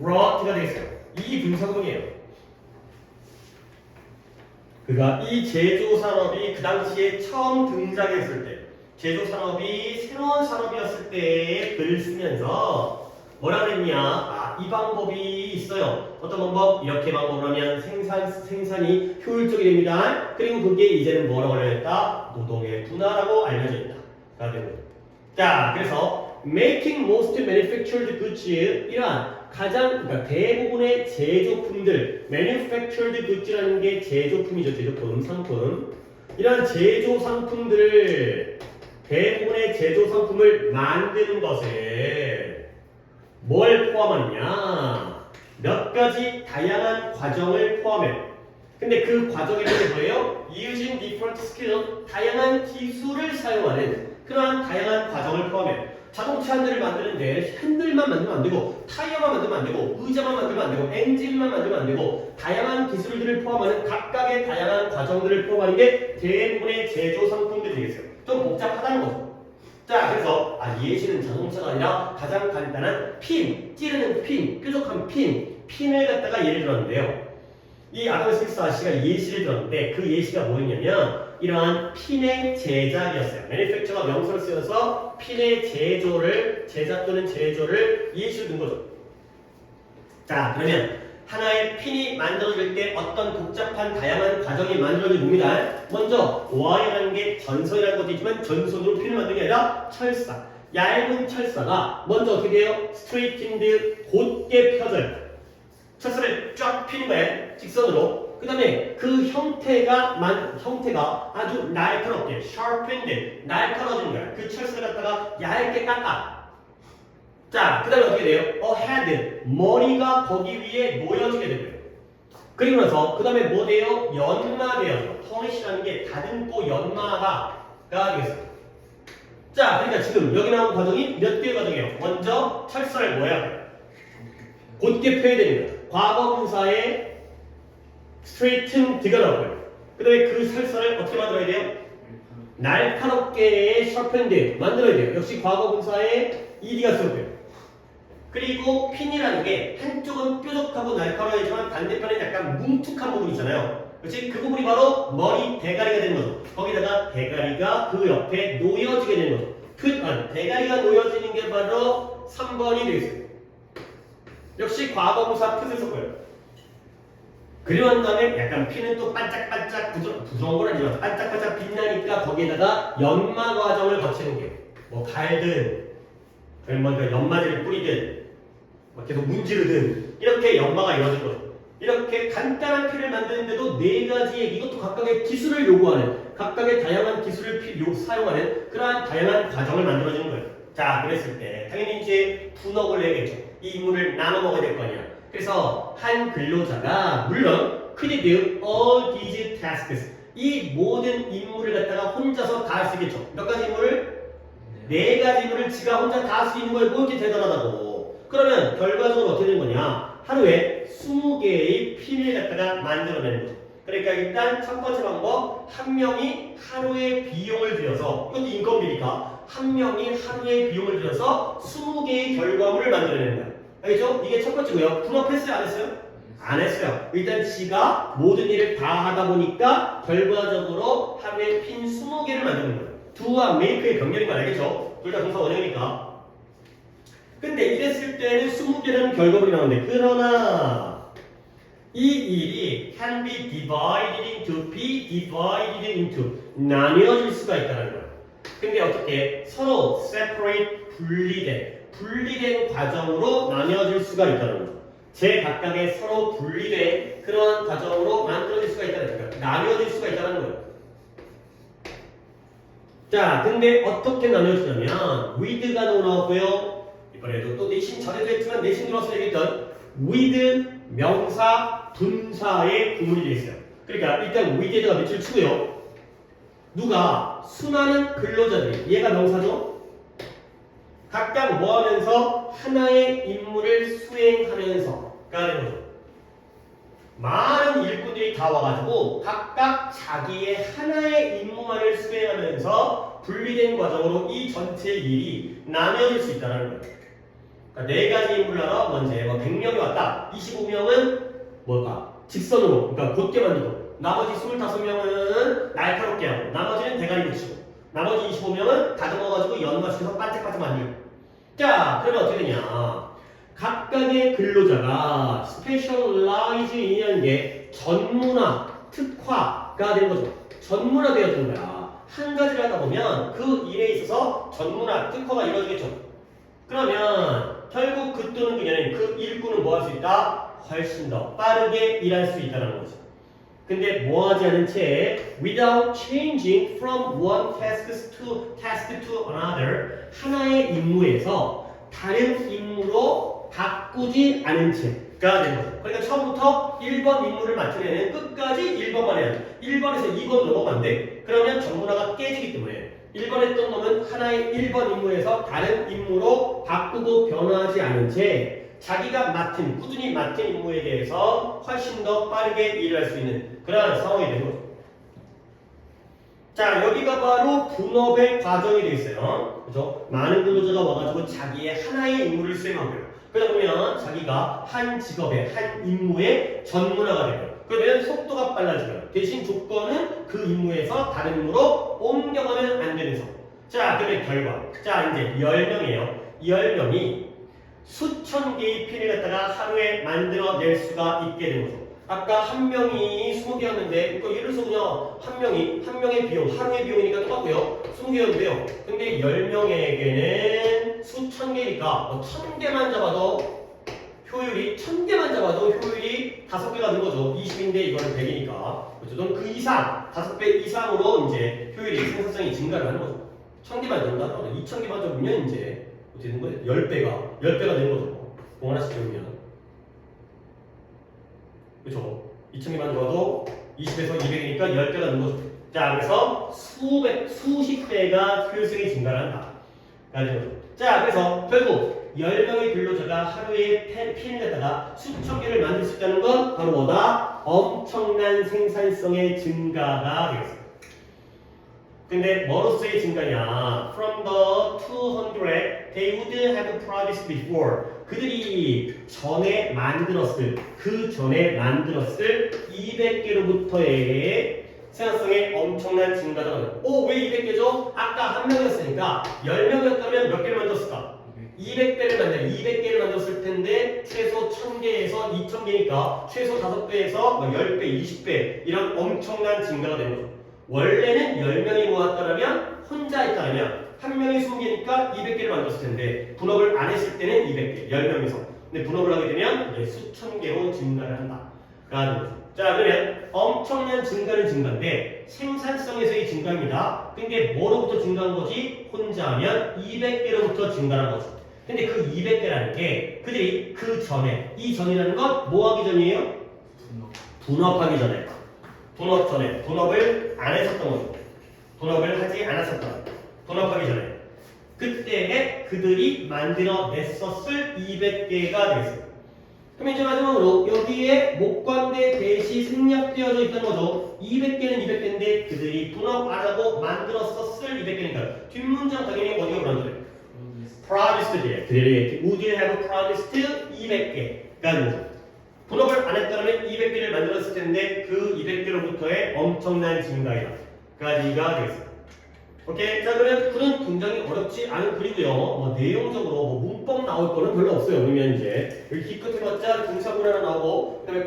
wrought 가 되겠어요. 이 분사구문이에요. 그가 이 제조산업이 그 당시에 처음 등장했을 때 제조산업이 새로운 산업이었을 때 글을 쓰면서 뭐라 그랬냐? 이 방법이 있어요. 어떤 방법? 이렇게 방법을 하면 생산이 효율적이 됩니다. 그리고 그게 이제는 뭐라고 알려졌다? 노동의 분화라고 알려져 있다. 자, 그래서 making most manufactured goods 이러한 그러니까 대부분의 제조품들 manufactured goods라는 게 제조품이죠. 제조품, 상품. 이러한 제조 상품들을 대부분의 제조 상품을 만드는 것에 뭘 포함하느냐? 몇 가지 다양한 과정을 포함해요. 근데 그 과정이라는 게 뭐예요? Using different skills, 다양한 기술을 사용하는 그러한 다양한 과정을 포함해요. 자동차 한 대를 만드는데 핸들만 만들면 안 되고 타이어만 만들면 안 되고 의자만 만들면 안 되고 엔진만 만들면 안 되고 다양한 기술들을 포함하는 각각의 다양한 과정들을 포함하는 게 대부분의 제조 상품들이 되겠어요. 좀 복잡하다는 거죠. 자, 그래서 예시는 자동차가 아니라 가장 간단한 핀, 찌르는 핀, 뾰족한 핀을 갖다가 예를 들었는데요. 이 아담 스미스 아저씨가 예시를 들었는데 그 예시가 뭐였냐면 이러한 핀의 제작이었어요. 매니팩처가 명사를 쓰여서 핀의 제작 또는 제조를 예시로 든 거죠. 자, 그러면 하나의 핀이 만들어질 때 어떤 복잡한 다양한 과정이 만들어질 겁니다. 먼저 와이어라는 게 전선이라는 것도 있지만 전선으로 핀을 만드는 게 아니라 철사. 얇은 철사가 먼저 어떻게 돼요? 스트레이팅드 곧게 펴져요. 철사를 쫙 피는 거예요. 직선으로. 그 다음에 그 형태가 아주 날카롭게 sharpened, 날카로워진 거야. 그 철사를 갖다가 얇게 깎아. 자, 그 다음에 어떻게 돼요? head, 머리가 거기 위에 놓여지게 되고요. 그리고 나서 그 다음에 뭐 돼요? 연마돼요. 터니시라는 게 다듬고 연마가 되겠어요. 자, 그러니까 지금 여기 나온 과정이 몇 개의 과정이에요? 먼저 철사를 뭐 해야 돼요? 곧게 펴야 됩니다. 과거 분사에 straightened가 나오고요. 그 다음에 그 철사를 어떻게 만들어야 돼요? 날카롭게 sharpened 만들어야 돼요. 역시 과거 분사에 ed가 쓰고요. 그리고 핀이라는 게 한쪽은 뾰족하고 날카로워지만 반대편에 약간 뭉툭한 부분이 있잖아요. 그렇지? 그 부분이 바로 머리 대가리가 되는 거죠. 거기다가 대가리가 그 옆에 놓여지게 되는 거죠. 대가리가 놓여지는 게 바로 3번이 되겠어요. 역시 과거분사 풋을 썼고요. 그리고 난 다음에 약간 핀은 또 반짝반짝 부드러운 건 아니지만 반짝반짝 빛나니까 거기에다가 연마 과정을 거치는 게 뭐 갈든 먼저 연마제를 뿌리든 계속 문지르든 이렇게 연마가 이루어진 거죠. 이렇게 간단한 핀을 만드는데도 네 가지의 이것도 각각의 기술을 요구하는 각각의 다양한 기술을 사용하는 그러한 다양한 과정을 만들어지는 거예요. 자, 그랬을 때 당연히 이제 분업을 해야겠죠. 이 임무를 나눠 먹어야 될 거 아니야. 그래서 한 근로자가 물론 could do all these tasks 이 모든 임무를 갖다가 혼자서 다 할 수 있겠죠. 몇 가지 임무를? 네 가지 임무를 지가 혼자 다 할 수 있는 거에 뭐 이렇게 대단하다고. 그러면 결과적으로 어떻게 되는 거냐? 하루에 20개의 핀을 갖다가 만들어내는 거죠. 그러니까 일단 첫 번째 방법, 한 명이 하루에 비용을 들여서, 이것도 인건비니까 한 명이 하루에 비용을 들여서 20개의 결과물을 만들어내는 거예요. 알겠죠? 이게 첫 번째고요. 분업했어요? 안 했어요? 안 했어요. 일단 지가 모든 일을 다 하다 보니까 결과적으로 하루에 핀 20개를 만드는 거예요. do와 make의 병렬인 거 알겠죠? 둘 다 동사 원형이니까. 근데 이랬을 때는 20개라는 결과물이 나오는데, 그러나 이 일이 can be divided into 나뉘어질 수가 있다는 거예요. 근데 어떻게 서로 separate 분리된 과정으로 나뉘어질 수가 있다는 거죠. 제 각각의 서로 분리된 그러한 과정으로 만들어질 수가 있다는 거예요. 나뉘어질 수가 있다는 거예요. 자, 근데 어떻게 나뉘어지냐면 with가 나오고요. 이번에도 또 내신 전에도 했지만 내신 들어서 얘기했던 with 명사 분사의 구문이 되어 있어요. 그러니까 일단 with에다가 며칠 치고요. 누가 수많은 근로자들이 얘가 명사죠. 각각 뭐 하면서 하나의 임무를 수행하면서가 되는 거죠. 많은 일꾼들이 다 와가지고 각각 자기의 하나의 임무만을 수행하면서 분리된 과정으로 이 전체 일이 나뉘어질 수 있다는 거예요. 그러니까 네 가지 임무를 하러 먼저 100명이 왔다. 25명은 뭘까? 직선으로, 그러니까 곧게 만들고, 나머지 25명은 날카롭게 하고, 나머지는 대가리 붙이고, 나머지 25명은 다듬어가지고 연마시켜서 반짝반짝 만들고. 자, 그러면 어떻게 되냐? 각각의 근로자가 스페셜라이즈이라는 게 전문화, 특화가 되는 거죠. 전문화되어진 거야. 한 가지를 하다 보면 그 일에 있어서 전문화, 특화가 이루어지겠죠. 그러면 결국 그 또는 그녀는 그 일꾼은 뭐 할 수 있다? 훨씬 더 빠르게 일할 수 있다는 거죠. 근데 뭐 하지 않은 채 without changing from one task to another 하나의 임무에서 다른 임무로 바꾸지 않은 채가 되는 거죠. 그러니까 처음부터 1번 임무를 맡은 애는 끝까지 1번만 해야 돼. 1번에서 2번 넘어가면 안 돼. 그러면 전문화가 깨지기 때문에 1번 했던 놈은 하나의 1번 임무에서 다른 임무로 바꾸고 변화하지 않은 채 자기가 꾸준히 맡은 임무에 대해서 훨씬 더 빠르게 일을 할 수 있는 그런 상황이 되는 거죠. 자, 여기가 바로 분업의 과정이 되어 있어요. 그죠? 많은 근로자가 와가지고 자기의 하나의 임무를 수행하고요. 그러다 보면 자기가 한 직업의 한 임무의 전문화가 되고요. 그러면 속도가 빨라지고요. 대신 조건은 그 임무에서 다른 임무로 옮겨가면 안 되는 상. 자, 그러면 결과. 자, 이제 10명이에요. 10명이 수천 개의 핀을 갖다가 하루에 만들어낼 수가 있게 되는 거죠. 아까 한 명이 20개였는데, 그러니까 예를 들어서 그냥 한 명의 비용, 하루의 비용이니까 똑같고요. 20개였는데요. 근데 10명에게는 수천 개니까 1000개만 잡아도 효율이 5개가 는 거죠. 20인데 이거는 100이니까. 그렇죠? 넌 그 이상, 5배 이상으로 이제 효율이 생산성이 증가를 하는 거죠. 1000개만 잡는다 하더라도 2000개만 잡으면 이제 어떻게 되는 거예요? 10배가 되는 거죠. 공 하나씩 잡으면. 그렇죠? 2000개만 잡아도 20에서 200이니까 10배가 되는 거죠. 자, 그래서 수십 배가 효율성이 증가를 한다. 자, 그래서 결국 10명의 근로자가 하루에 핀을 갖다가 수천 개를 만들 수 있다는 건 바로 뭐다? 엄청난 생산성의 증가가 되겠습니다. 근데 뭐로서의 증가냐? From the 200 they would have produced before. 그들이 그 전에 만들었을 200개로부터의 생산성의 엄청난 증가가 나요. 왜 200개죠? 아까 한 명이었으니까 10명이었다면 몇 개를 만들었을까? 200개를 만들었을 텐데 최소 1000개에서 2000개니까 최소 5배에서 10배, 20배 이런 엄청난 증가가 되는 거죠. 원래는 10명이 모았다면 혼자 했다면 한 명이 20개니까 200개를 만들었을 텐데 분업을 안 했을 때는 200개, 10명이서. 근데 분업을 하게 되면 이제 수천 개로 증가를 한다. 라는 거죠. 자, 그러면 엄청난 증가는 증가인데 생산성에서의 증가입니다. 근데 뭐로부터 증가한 거지? 혼자 하면 200개로부터 증가한 거죠. 근데 그 200개라는 게 그들이 그 전에, 이 전이라는 건 뭐 하기 전이에요? 분업하기 전에. 본업 전에 본업을 안 했었던 거죠. 본업을 하지 않았었던 본업하기 전에 그때에 그들이 만들어냈었을 200개가 되겠어요. 그럼 이제 마지막으로 여기에 목관대 대시 생략되어져 있다는 거죠. 200개는 200개인데 그들이 본업 안 하고 만들었었을 200개니까 뒷문장 당연히 어디가 불안정해? promised 그들이 would have promised 200개가 되는 거죠. 본업을 안 했다면 200개를 만들었을 텐데 그 200개로부터의 엄청난 증가이다. 까지가 되겠습니다. 오케이. 자, 그러면 글은 굉장히 어렵지 않은 글이고요. 뭐 내용적으로 뭐 문법 나올 거는 별로 없어요. 그러면 이제 여기 기껏 해봤자 등사문 하나 나오고 그다음에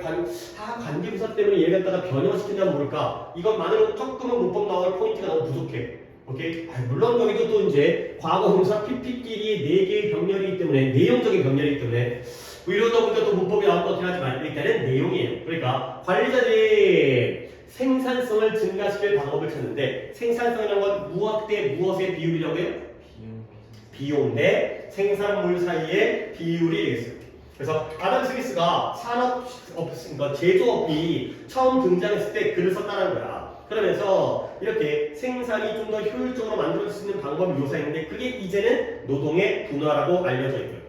관계부사 때문에 얘를 갖다가 변형시킨다면 뭘까? 이것만으로 조금은 문법 나올 포인트가 너무 부족해. 오케이. 물론 여기도 또 이제 과거 동사 PP끼리 4개의 병렬이기 때문에 내용적인 병렬이기 때문에 이러다 보니까 또 문법이 나올 것 같긴 하지만 일단은 내용이에요. 그러니까 관리자들이 생산성을 증가시킬 방법을 찾는데 생산성이라는 건 무엇 대 무엇의 비율이라고 해요? 비용 대 생산물 사이의 비율이 되겠어요. 그래서 아담 스미스가 그러니까 제조업이 처음 등장했을 때 글을 썼다는 거야. 그러면서 이렇게 생산이 좀 더 효율적으로 만들어질 수 있는 방법을 묘사했는데 그게 이제는 노동의 분화라고 알려져 있고요.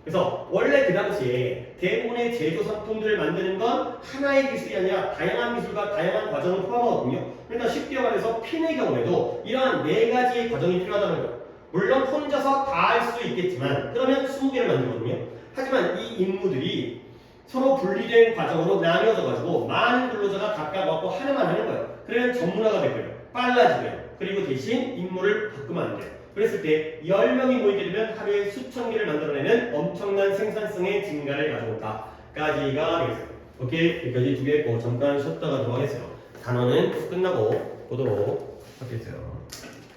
그래서 원래 그 당시에 대부분의 제조 상품들을 만드는 건 하나의 기술이 아니라 다양한 기술과 다양한 과정을 포함하거든요. 그러니까 쉽게 말해서 핀의 경우에도 이러한 4가지의 과정이 필요하다는 거예요. 물론 혼자서 다 할 수 있겠지만 그러면 20개를 만들거든요. 하지만 이 임무들이 서로 분리된 과정으로 나뉘어져 가지고 많은 근로자가 각각 와서 하나만 하는 거예요. 그러면 전문화가 되고요. 빨라지고요. 그리고 대신 임무를 바꾸면 안 돼요. 그랬을 때 10명이 모이게 되면 하루에 수천 개를 만들어내는 엄청난 생산성의 증가를 가져온다. 까지가 되겠어요. 오케이? 여기까지 2개 했고 잠깐 쉬었다가 들어가겠어요. 단어는 끝나고 보도록 하겠어요.